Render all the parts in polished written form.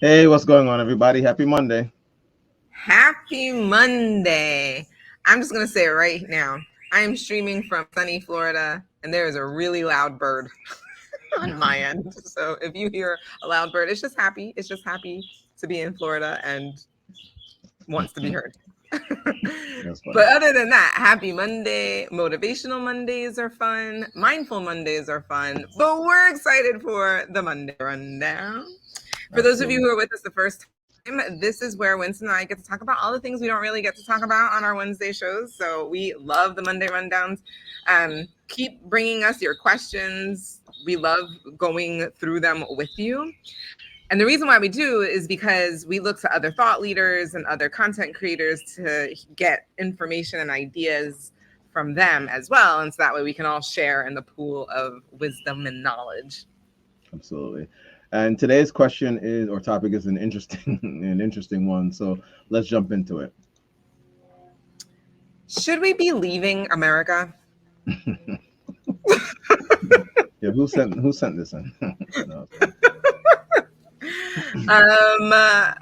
Hey, what's going on, everybody? Happy Monday. Happy Monday. I'm just going to say it right now. I am streaming from sunny Florida, and there is a really loud bird on my end. So if you hear a loud bird, it's just happy. It's just happy to be in Florida and wants to be heard. That's But funny. other than that, happy Monday. Motivational Mondays are fun. Mindful Mondays are fun. But we're excited for the Monday Rundown. For those of you Absolutely. who are with us the first time, this is where Winston and I get to talk about all the things we don't really get to talk about on our Wednesday shows. So we love the Monday Rundowns. Keep bringing us your questions. We love going through them with you. And the reason why we do is because we look to other thought leaders and other content creators to get information and ideas from them as well. And so that way we can all share in the pool of wisdom and knowledge. Absolutely. And today's question is, or topic is an interesting, an interesting one. So let's jump into it. Should we be leaving America? Yeah, who sent this in? No, Um, uh,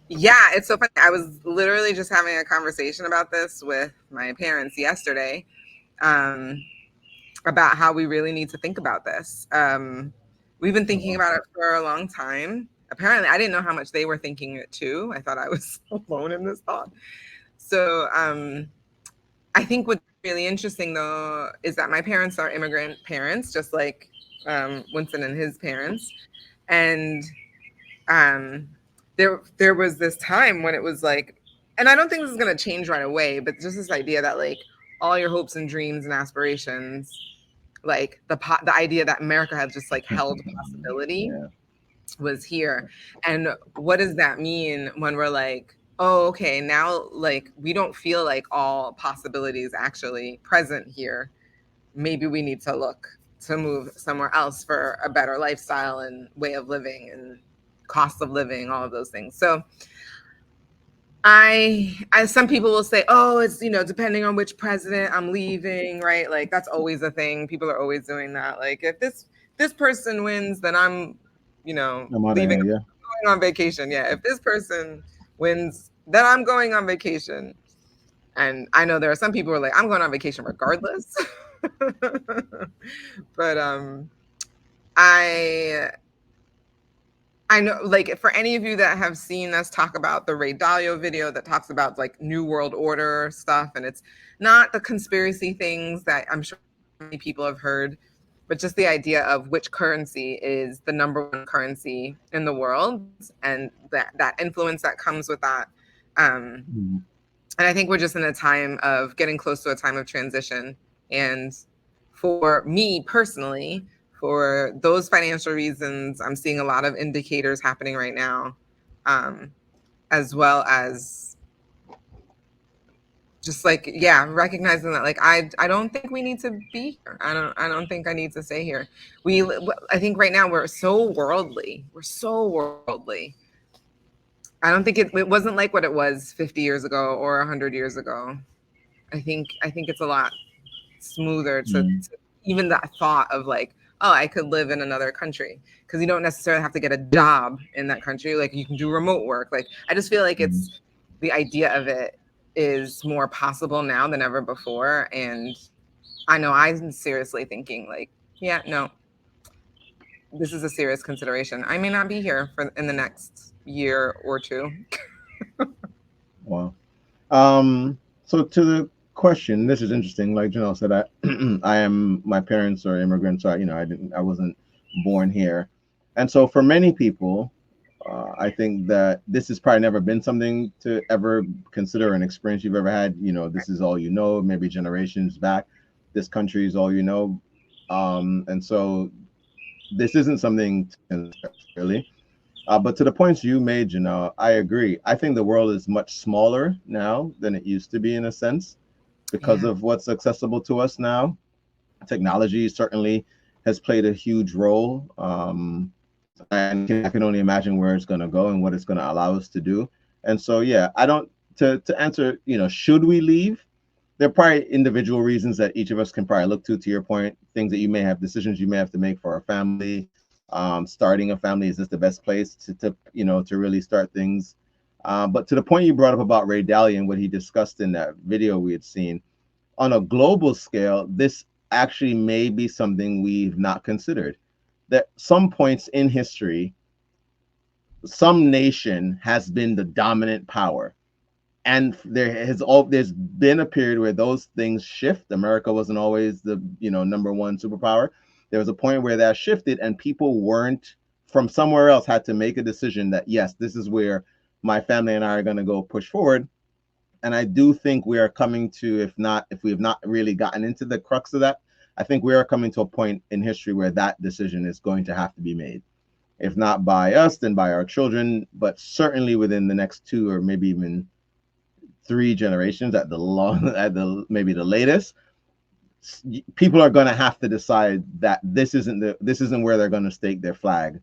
yeah, it's so funny. I was literally just having a conversation about this with my parents yesterday, um, about how we really need to think about this. We've been oh, thinking wow. about it for a long time. Apparently, I didn't know how much they were thinking it too. I thought I was alone in this thought. So, I think what's really interesting though is that my parents are immigrant parents, just like Winston and his parents, and um, there was this time when it was like, and I don't think this is going to change right away, but just this idea that like all your hopes and dreams and aspirations, like the idea that America has just like held possibility Yeah. was here. And what does that mean when we're like, oh, okay, now like we don't feel like all possibilities actually present here. Maybe we need to look to move somewhere else for a better lifestyle and way of living and cost of living, all of those things. So some people will say, oh, it's, depending on which president I'm leaving, right? Like that's always a thing. People are always doing that. Like if this person wins, then I'm, I'm out of leaving, here. Yeah. going on vacation. Yeah. If this person wins, then I'm going on vacation. And I know there are some people who are like, I'm going on vacation regardless. But I I know, like, for any of you that have seen us talk about the Ray Dalio video that talks about like New World Order stuff, and it's not the conspiracy things that I'm sure many people have heard, but just the idea of which currency is the number one currency in the world and that influence that comes with that. Um, Mhm. and I think we're just in a time of getting close to a time of transition. And for me personally, for those financial reasons, I'm seeing a lot of indicators happening right now, um, as well as just like, yeah, recognizing that like I don't think we need to be here. I don't think I need to stay here. I think right now we're so worldly. We're so worldly. I don't think it wasn't like what it was 50 years ago or 100 years ago. I think it's a lot smoother Mhm. to even that thought of like, oh, I could live in another country because you don't necessarily have to get a job in that country. Like you can do remote work. Like I just feel like Mhm. it's the idea of it is more possible now than ever before. And I know I'm seriously thinking like, yeah, no, this is a serious consideration. I may not be here for in the next year or two. Wow. So to the question, this is interesting. Like Janelle said, I I am my parents are immigrants, so I wasn't born here, and so for many people, I think that this has probably never been something to ever consider an experience you've ever had. This is all you know. Maybe generations back, this country is all you know, and so this isn't something to consider really. But to the points you made, I agree. I think the world is much smaller now than it used to be in a sense because Yeah. of what's accessible to us now. Technology certainly has played a huge role, and I can only imagine where it's going to go and what it's going to allow us to do. And so, yeah, I don't to answer. Should we leave? There are probably individual reasons that each of us can probably look to. To your point, things that you may have decisions you may have to make for our family, Starting a family, is this the best place to to really start things? But to the point you brought up about Ray Dalio and what he discussed in that video we had seen, on a global scale, this actually may be something we've not considered. That some points in history, some nation has been the dominant power, and there's been a period where those things shift. America wasn't always the number one superpower. There was a point where that shifted, and people weren't from somewhere else had to make a decision that yes, this is where my family and I are going to go push forward. And I do think we are coming to, if we have not really gotten into the crux of that, I think we are coming to a point in history where that decision is going to have to be made. If not by us, then by our children, but certainly within the next two or maybe even three generations at the long, at the maybe the latest, people are going to have to decide that this isn't where they're going to stake their flag,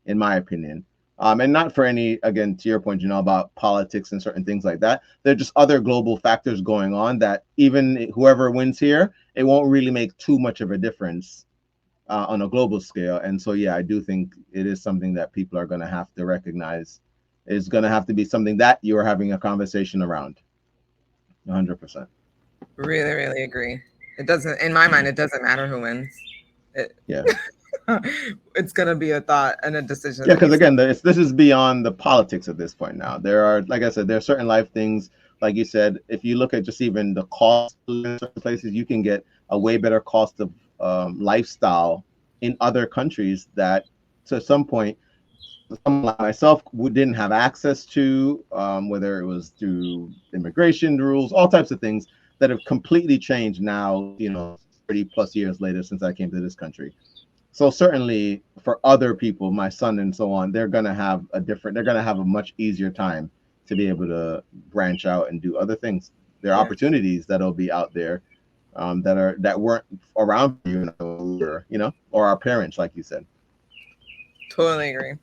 in my opinion. And not for any, again, to your point, about politics and certain things like that. There are just other global factors going on that even whoever wins here, it won't really make too much of a difference on a global scale. And so, yeah, I do think it is something that people are going to have to recognize is going to have to be something that you are having a conversation around. 100%. Really, really agree. It doesn't, in my mind, it doesn't matter who wins. Yeah. It's going to be a thought and a decision. Yeah, because again, this is beyond the politics at this point now. There are, like I said, there are certain life things, like you said, if you look at just even the cost in certain places, you can get a way better cost of lifestyle in other countries that, to some point, someone like myself didn't have access to, whether it was through immigration rules, all types of things that have completely changed now, 30 plus years later since I came to this country. So certainly for other people, my son and so on, they're going to have a much easier time to be able to branch out and do other things. There are opportunities that'll be out there that weren't around for or our parents, like you said. Totally agree.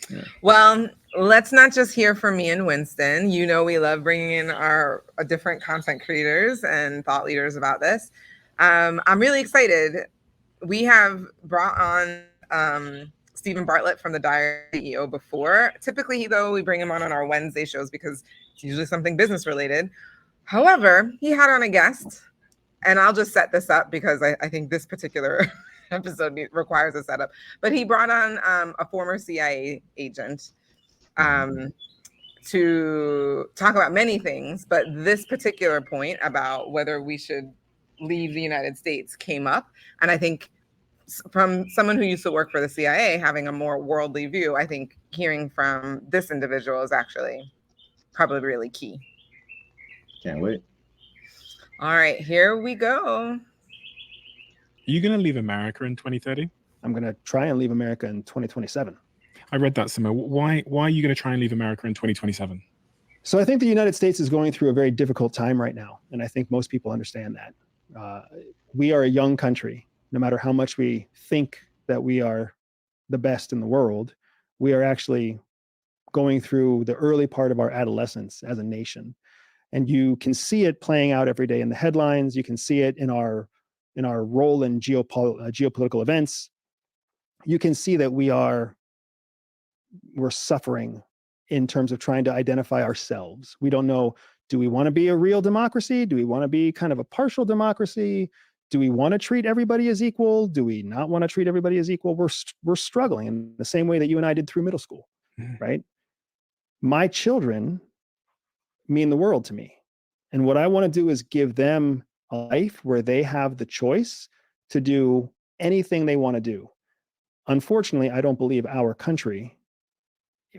Yeah. Well, let's not just hear from me and Winston. We love bringing in our different content creators and thought leaders about this. I'm really excited. We have brought on Stephen Bartlett from the Diary CEO before. Typically, though, we bring him on our Wednesday shows because it's usually something business related. However, he had on a guest, and I'll just set this up because I think this particular episode requires a setup. But he brought on a former CIA agent to talk about many things, but this particular point about whether we should leave the United States came up. And I think from someone who used to work for the CIA, having a more worldly view, I think hearing from this individual is actually probably really key. Can't wait. All right, here we go. Are you going to leave America in 2030? I'm going to try and leave America in 2027. I read that somewhere. Why are you going to try and leave America in 2027? So I think the United States is going through a very difficult time right now. And I think most people understand that. We are a young country. No matter how much we think that we are the best in the world, we are actually going through the early part of our adolescence as a nation. And you can see it playing out every day in the headlines. You can see it in our role in geopolitical events. You can see that we're suffering in terms of trying to identify ourselves. We don't know, do we want to be a real democracy? Do we want to be kind of a partial democracy? Do we want to treat everybody as equal? Do we not want to treat everybody as equal? We're struggling in the same way that you and I did through middle school, right? My children mean the world to me. And what I want to do is give them a life where they have the choice to do anything they want to do. Unfortunately, I don't believe our country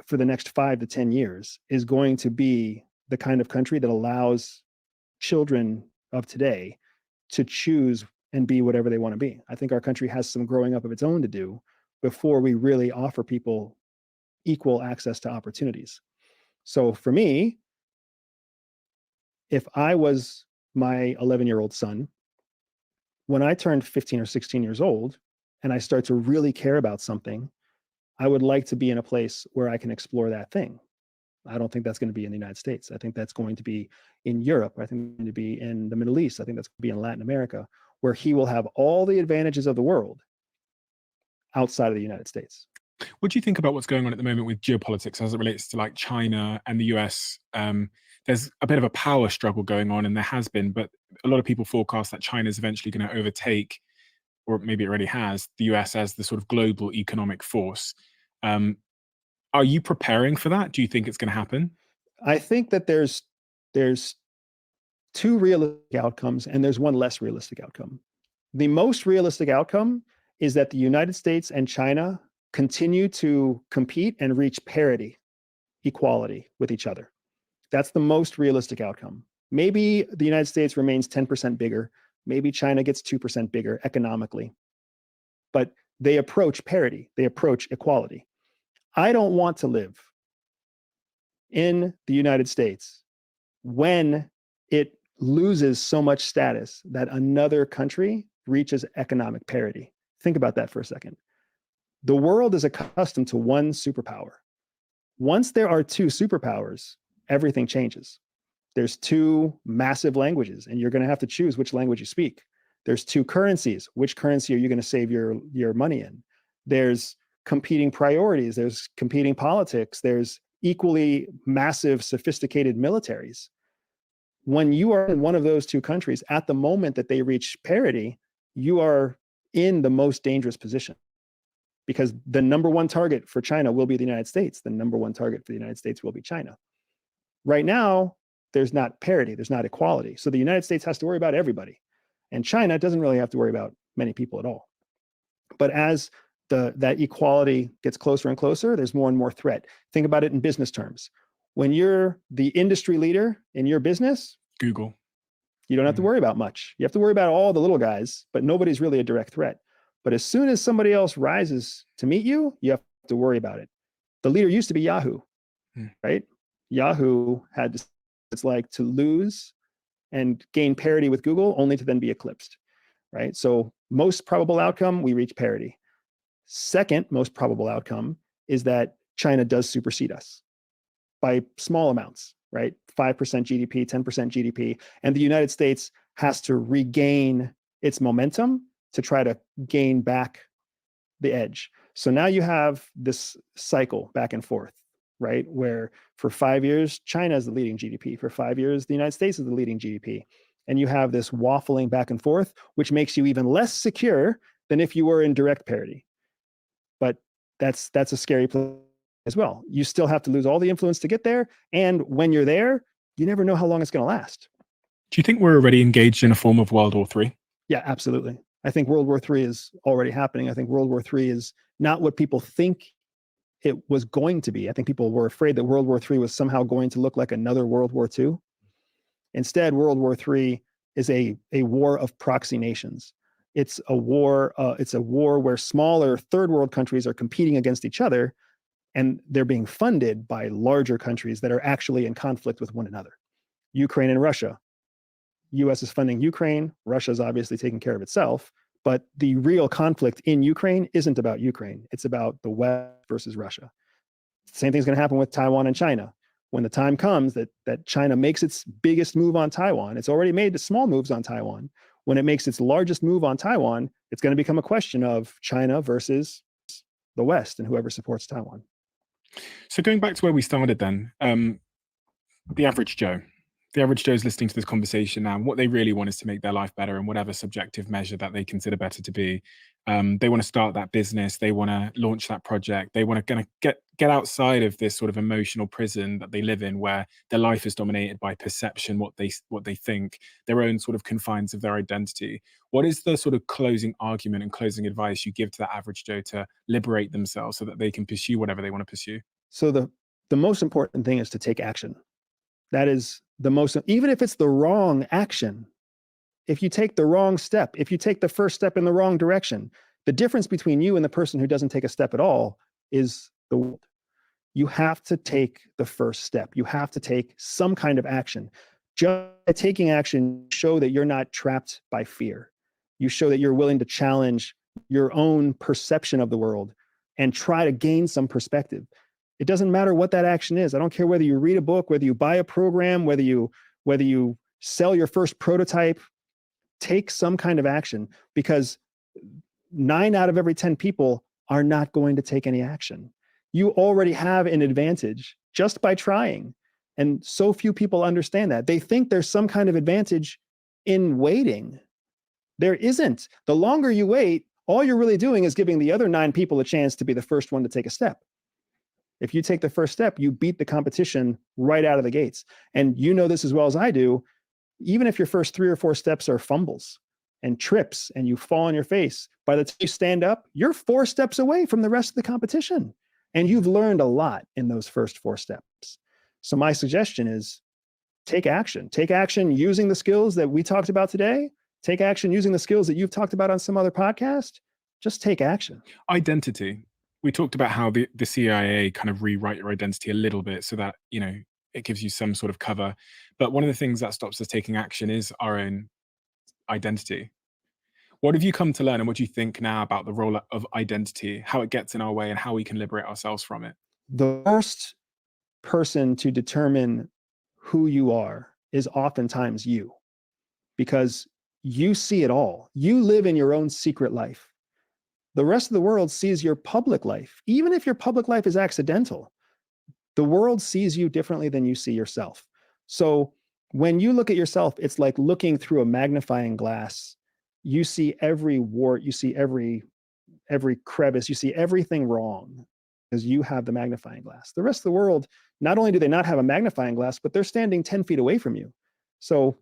for the next 5 to 10 years is going to be the kind of country that allows children of today to choose and be whatever they want to be. I think our country has some growing up of its own to do before we really offer people equal access to opportunities. So for me, if I was my 11-year-old son, when I turned 15 or 16 years old and I start to really care about something, I would like to be in a place where I can explore that thing. I don't think that's going to be in the United States. I think that's going to be in Europe. I think it's going to be in the Middle East. I think that's going to be in Latin America, where he will have all the advantages of the world outside of the United States. What do you think about what's going on at the moment with geopolitics as it relates to like China and the US? There's a bit of a power struggle going on, and there has been, but a lot of people forecast that China is eventually going to overtake, or maybe it already has, the US as the sort of global economic force. Are you preparing for that? Do you think it's going to happen? I think that there's two realistic outcomes and there's one less realistic outcome. The most realistic outcome is that the United States and China continue to compete and reach parity, equality with each other. That's the most realistic outcome. Maybe the United States remains 10% bigger. Maybe China gets 2% bigger economically. But they approach parity, they approach equality. I don't want to live in the United States when it loses so much status that another country reaches economic parity. Think about that for a second. The world is accustomed to one superpower. Once there are two superpowers, everything changes. There's two massive languages, and you're going to have to choose which language you speak. There's two currencies. Which currency are you going to save your money in? There's competing priorities. There's competing politics. There's equally massive, sophisticated militaries. When you are in one of those two countries, at the moment that they reach parity, you are in the most dangerous position, because the number one target for China will be the United States. The number one target for the United States will be China. Right now, there's not parity, there's not equality. So the United States has to worry about everybody. And China doesn't really have to worry about many people at all. But as that equality gets closer and closer, there's more and more threat. Think about it in business terms. When you're the industry leader in your business, Google, you don't have to worry about much. You have to worry about all the little guys, but nobody's really a direct threat. But as soon as somebody else rises to meet you, you have to worry about it. The leader used to be Yahoo, right? Yahoo had, it's like to lose and gain parity with Google only to then be eclipsed, right? So most probable outcome, we reach parity. Second most probable outcome is that China does supersede us by small amounts, right? 5% GDP, 10% GDP. And the United States has to regain its momentum to try to gain back the edge. So now you have this cycle back and forth, right? Where for 5 years, China is the leading GDP. For 5 years, the United States is the leading GDP. And you have this waffling back and forth, which makes you even less secure than if you were in direct parity. But that's a scary place as well. You still have to lose all the influence to get there. And when you're there, you never know how long it's going to last. do you think we're already engaged in a form of World War III? Yeah, absolutely. I think World War III is already happening. I think World War III is not what people think it was going to be. I think people were afraid that World War III was somehow going to look like another World War II. Instead, World War III is a war of proxy nations. It's a war where smaller third world countries are competing against each other, and they're being funded by larger countries that are actually in conflict with one another. Ukraine and Russia. US is funding Ukraine. Russia's obviously taking care of itself, but the real conflict in Ukraine isn't about Ukraine. It's about the West versus Russia. Same thing's going to happen with Taiwan and China. When the time comes that China makes its biggest move on Taiwan, it's already made the small moves on Taiwan. When it makes its largest move on Taiwan, it's going to become a question of China versus the West and whoever supports Taiwan. So going back to where we started then, the average Joe. The average Joe is listening to this conversation now. What they really want is to make their life better in whatever subjective measure that they consider better to be. They want to start that business. They want to launch that project. They want to get outside of this sort of emotional prison that they live in, where their life is dominated by perception, what they think, their own sort of confines of their identity. What is the sort of closing argument and closing advice you give to that average Joe to liberate themselves so that they can pursue whatever they want to pursue? So the most important thing is to take action. That is the most, even if it's the wrong action, if you take the wrong step, if you take the first step in the wrong direction, the difference between you and the person who doesn't take a step at all is the world. You have to take the first step. You have to take some kind of action. Just taking action, show that you're not trapped by fear. You show that you're willing to challenge your own perception of the world and try to gain some perspective. It doesn't matter what that action is. I don't care whether you read a book, whether you buy a program, whether you sell your first prototype. Take some kind of action, because 9 out of every 10 people are not going to take any action. You already have an advantage just by trying. And so few people understand that. They think there's some kind of advantage in waiting. There isn't. The longer you wait, all you're really doing is giving the other 9 people a chance to be the first one to take a step. If you take the first step, you beat the competition right out of the gates. And you know this as well as I do. Even if your first 3 or 4 steps are fumbles and trips and you fall on your face, by the time you stand up, you're 4 steps away from the rest of the competition. And you've learned a lot in those first 4 steps. So my suggestion is take action. Take action using the skills that we talked about today. Take action using the skills that you've talked about on some other podcast. Just take action. Identity. We talked about how the CIA kind of rewrite your identity a little bit so that, it gives you some sort of cover. But one of the things that stops us taking action is our own identity. What have you come to learn, and what do you think now about the role of identity, how it gets in our way, and how we can liberate ourselves from it? The first person to determine who you are is oftentimes you, because you see it all. You live in your own secret life. The rest of the world sees your public life. Even if your public life is accidental, the world sees you differently than you see yourself. So when you look at yourself, it's like looking through a magnifying glass. You see every wart, you see every crevice, you see everything wrong because you have the magnifying glass. The rest of the world, not only do they not have a magnifying glass, but they're standing 10 feet away from you. So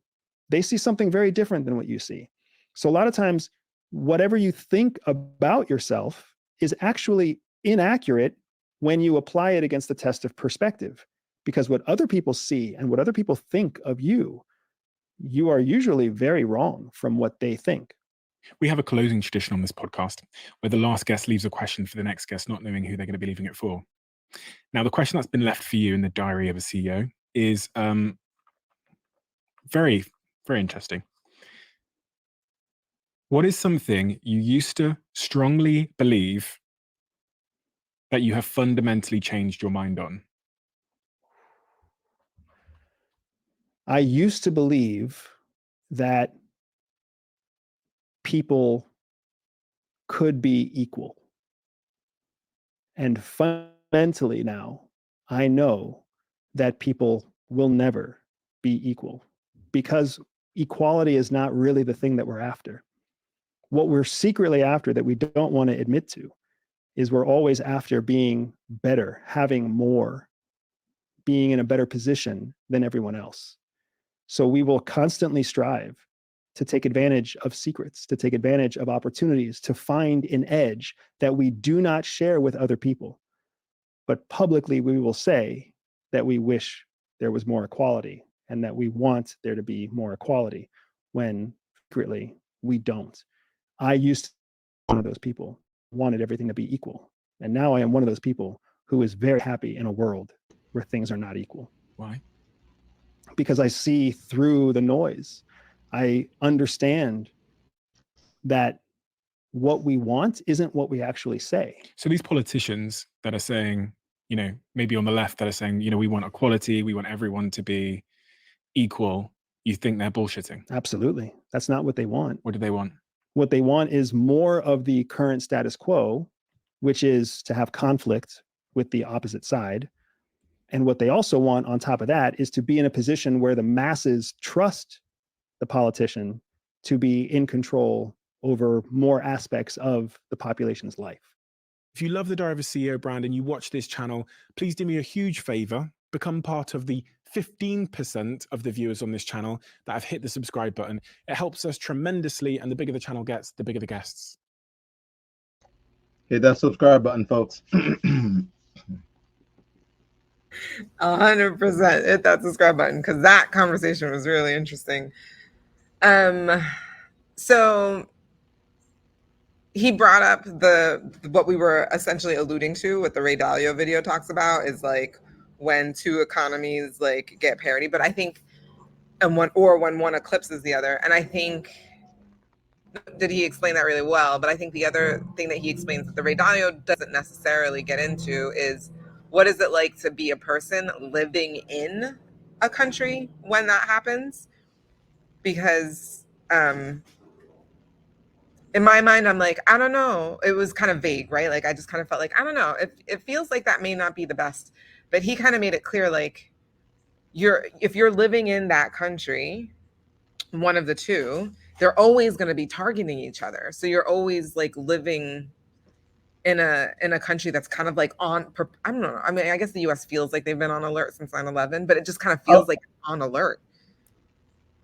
they see something very different than what you see. So a lot of times, whatever you think about yourself is actually inaccurate when you apply it against the test of perspective, because what other people see and what other people think of you, you are usually very wrong from what they think. We have a closing tradition on this podcast where the last guest leaves a question for the next guest, not knowing who they're going to be leaving it for. Now, the question that's been left for you in the diary of a CEO is very, very interesting. What is something you used to strongly believe that you have fundamentally changed your mind on? I used to believe that people could be equal. And fundamentally now, I know that people will never be equal, because equality is not really the thing that we're after. What we're secretly after that we don't want to admit to is we're always after being better, having more, being in a better position than everyone else. So we will constantly strive to take advantage of secrets, to take advantage of opportunities, to find an edge that we do not share with other people. But publicly, we will say that we wish there was more equality and that we want there to be more equality, when secretly we don't. I used to be one of those people, wanted everything to be equal. And now I am one of those people who is very happy in a world where things are not equal. Why? Because I see through the noise. I understand that what we want isn't what we actually say. So these politicians that are saying, maybe on the left, that are saying, we want equality, we want everyone to be equal, you think they're bullshitting? Absolutely. That's not what they want. What do they want? What they want is more of the current status quo, which is to have conflict with the opposite side. And what they also want on top of that is to be in a position where the masses trust the politician to be in control over more aspects of the population's life. If you love the Diary of a CEO brand and you watch this channel, please do me a huge favor. Become part of the 15% of the viewers on this channel that have hit the subscribe button. It helps us tremendously, and the bigger the channel gets, the bigger the guests. Hit that subscribe button, folks. 100% hit that subscribe button, because that conversation was really interesting. So he brought up what we were essentially alluding to, what the Ray Dalio video talks about, is like when two economies like get parity. But I think, when one eclipses the other. And I think, did he explain that really well? But I think the other thing that he explains that the Ray Dalio doesn't necessarily get into is, what is it like to be a person living in a country when that happens? Because it in my mind, I'm like, I don't know. It was kind of vague, right? Like I just kind of felt like, I don't know. It feels like that may not be the best. But he kind of made it clear, like, if you're living in that country, one of the two, they're always going to be targeting each other. So you're always like living in a country that's kind of like I don't know. I mean, I guess the US feels like they've been on alert since 9/11, but it just kind of feels like on alert.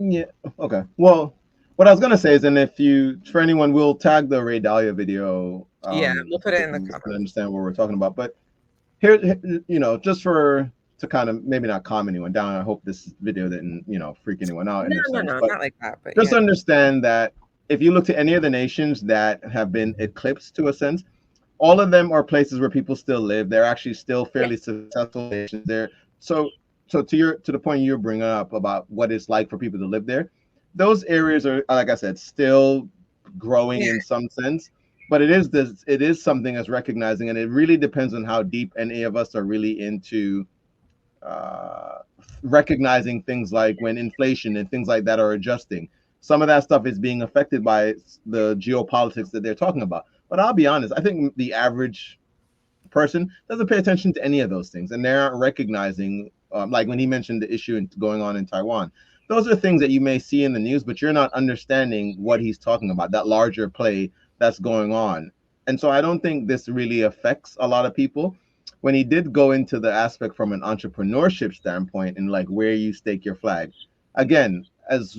Yeah. Okay. Well, what I was gonna say is, and if you, for anyone, we'll tag the Ray Dalio video. Yeah, we'll put it in the comments comments. to understand what we're talking about. But here, you know, just to kind of maybe not calm anyone down. I hope this video didn't, you know, freak anyone out. No, not like that. But just understand that if you look to any of the nations that have been eclipsed to a sense, all of them are places where people still live. They're actually still fairly successful nations there. So to the point you're bringing up about what it's like for people to live there, those areas are, like I said, still growing in some sense. But it is something as recognizing, and it really depends on how deep any of us are really into recognizing things like when inflation and things like that are adjusting. Some of that stuff is being affected by the geopolitics that they're talking about. But I'll be honest, I think the average person doesn't pay attention to any of those things, and they aren't recognizing, like when he mentioned the issue going on in Taiwan. Those are things that you may see in the news, but you're not understanding what he's talking about, that larger play that's going on. And so I don't think this really affects a lot of people. When he did go into the aspect from an entrepreneurship standpoint and like where you stake your flag, again, as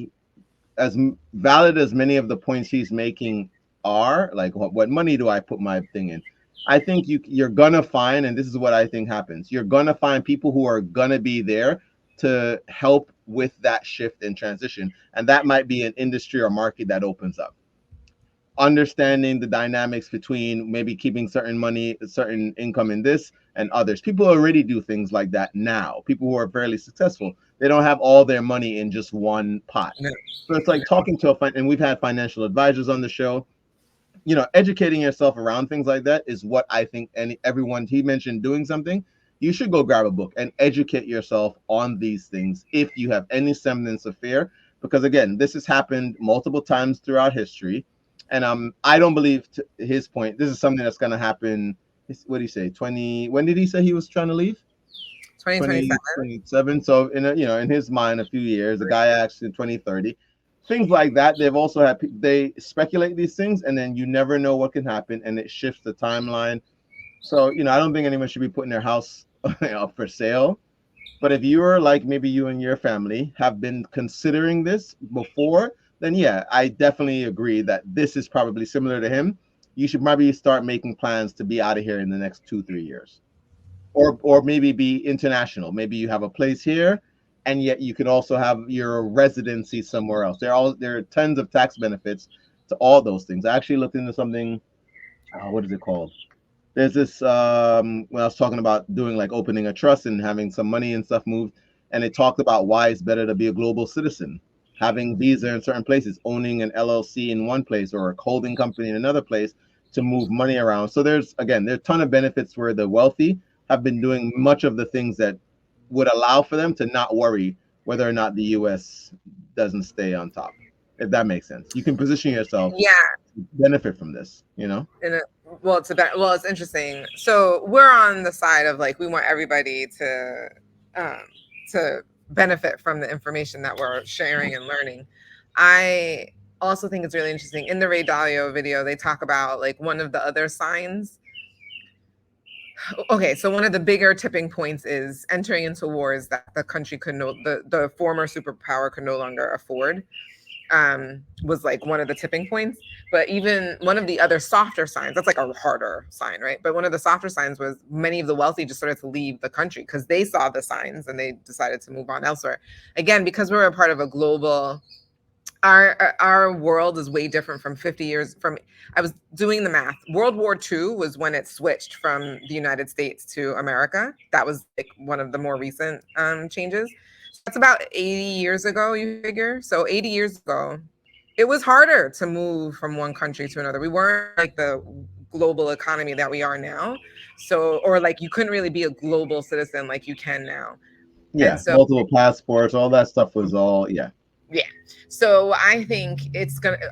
valid as many of the points he's making are, like what money do I put my thing in? I think you're gonna find, and this is what I think happens, you're gonna find people who are gonna be there to help with that shift and transition, and that might be an industry or market that opens up. Understanding the dynamics between maybe keeping certain money, certain income in this and others. People already do things like that now. People who are fairly successful, they don't have all their money in just one pot. So it's like talking to and we've had financial advisors on the show. You know, educating yourself around things like that is what I think. And everyone, he mentioned doing something, you should go grab a book and educate yourself on these things if you have any semblance of fear, because again, this has happened multiple times throughout history. And I don't believe, to his point, this is something that's going to happen. What did he say? When did he say he was trying to leave? 2027. So in his mind, a few years. The guy asked in 2030. Things like that. They've also had, they speculate these things, and then you never know what can happen, and it shifts the timeline. So I don't think anyone should be putting their house up for sale. But if you're like maybe you and your family have been considering this before, then yeah, I definitely agree that this is probably similar to him. You should probably start making plans to be out of here in the next 2-3 years, or maybe be international. Maybe you have a place here, and yet you could also have your residency somewhere else. There are tons of tax benefits to all those things. I actually looked into something. What is it called? There's this when I was talking about doing like opening a trust and having some money and stuff moved, and it talked about why it's better to be a global citizen, having visa in certain places, owning an LLC in one place or a holding company in another place to move money around. So there's a ton of benefits where the wealthy have been doing much of the things that would allow for them to not worry whether or not the US doesn't stay on top, if that makes sense. You can position yourself to benefit from this, it's interesting. So we're on the side of like, we want everybody to benefit from the information that we're sharing and learning. I also think it's really interesting. In the Ray Dalio video, they talk about like one of the other signs. Okay, so one of the bigger tipping points is entering into wars that the country the former superpower could no longer afford. Was like one of the tipping points. But even one of the other softer signs, that's like a harder sign, right? But one of the softer signs was many of the wealthy just started to leave the country because they saw the signs and they decided to move on elsewhere. Again, because we're a part of a global, our world is way different from 50 years from, I was doing the math. World War II was when it switched from the United States to America. That was like one of the more recent changes. That's about 80 years ago, you figure. So 80 years ago, it was harder to move from one country to another. We weren't like the global economy that we are now. So, or like you couldn't really be a global citizen like you can now. Yeah, so, multiple passports, all that stuff was all, yeah. Yeah. So I think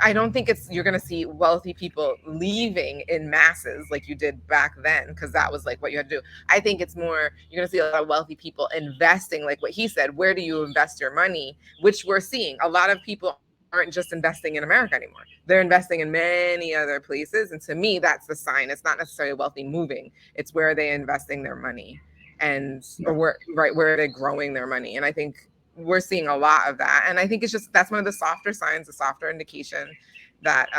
I don't think you're gonna see wealthy people leaving in masses like you did back then, because that was like what you had to do. I think it's more, you're gonna see a lot of wealthy people investing, like what he said, where do you invest your money? Which we're seeing. A lot of people aren't just investing in America anymore. They're investing in many other places. And to me, that's the sign. It's not necessarily wealthy moving. It's where are they investing their money, and or where are they growing their money. And I think we're seeing a lot of that. And I think it's just, that's one of the softer signs, the softer indication that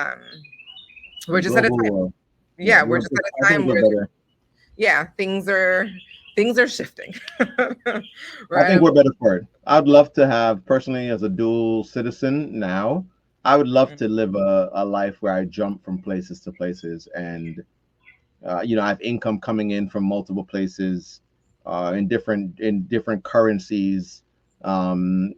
we're just at a Global time. war. Yeah, we're just at a I think time where we're better. yeah, things are shifting. I think Right. we're better for it. I'd love to have, personally, as a dual citizen now, I would love to live a life where I jump from places to places, and you know, I have income coming in from multiple places, in different currencies. And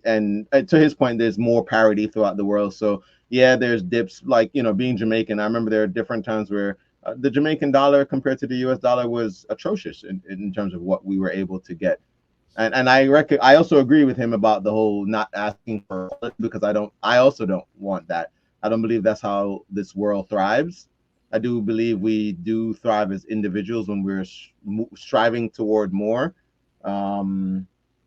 to his point, there's more parity throughout the world. So yeah, there's dips, like, you know, being Jamaican. I remember there are different times where the Jamaican dollar compared to the U.S. dollar was atrocious in terms of what we were able to get. And I also agree with him about the whole not asking for it, because I also don't want that. I don't believe that's how this world thrives. I do believe we do thrive as individuals when we're striving toward more, um,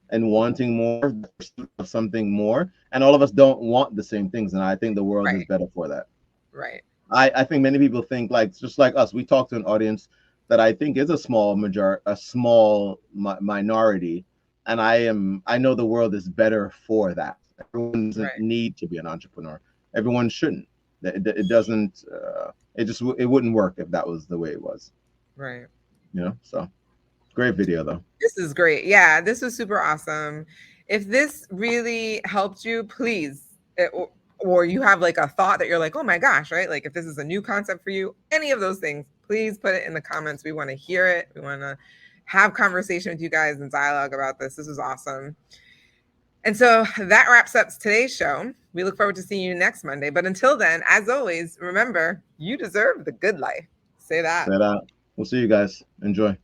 and wanting more, the pursuit of something more. And all of us don't want the same things, and I think the world is Right. better for that. Right. I think many people think, like, just like us, we talk to an audience that I think is a small minority, and I know the world is better for that. Everyone doesn't Right. need to be an entrepreneur. Everyone shouldn't. It doesn't. It wouldn't work if that was the way it was. Right. You know. So great video though. This is great. Yeah, this was super awesome. If this really helped you, please, or you have like a thought that you're like, oh my gosh, right? Like if this is a new concept for you, any of those things, please put it in the comments. We want to hear it. We want to have conversation with you guys and dialogue about this. This is awesome. And so that wraps up today's show. We look forward to seeing you next Monday. But until then, as always, remember, you deserve the good life. Say that. Set out. We'll see you guys. Enjoy.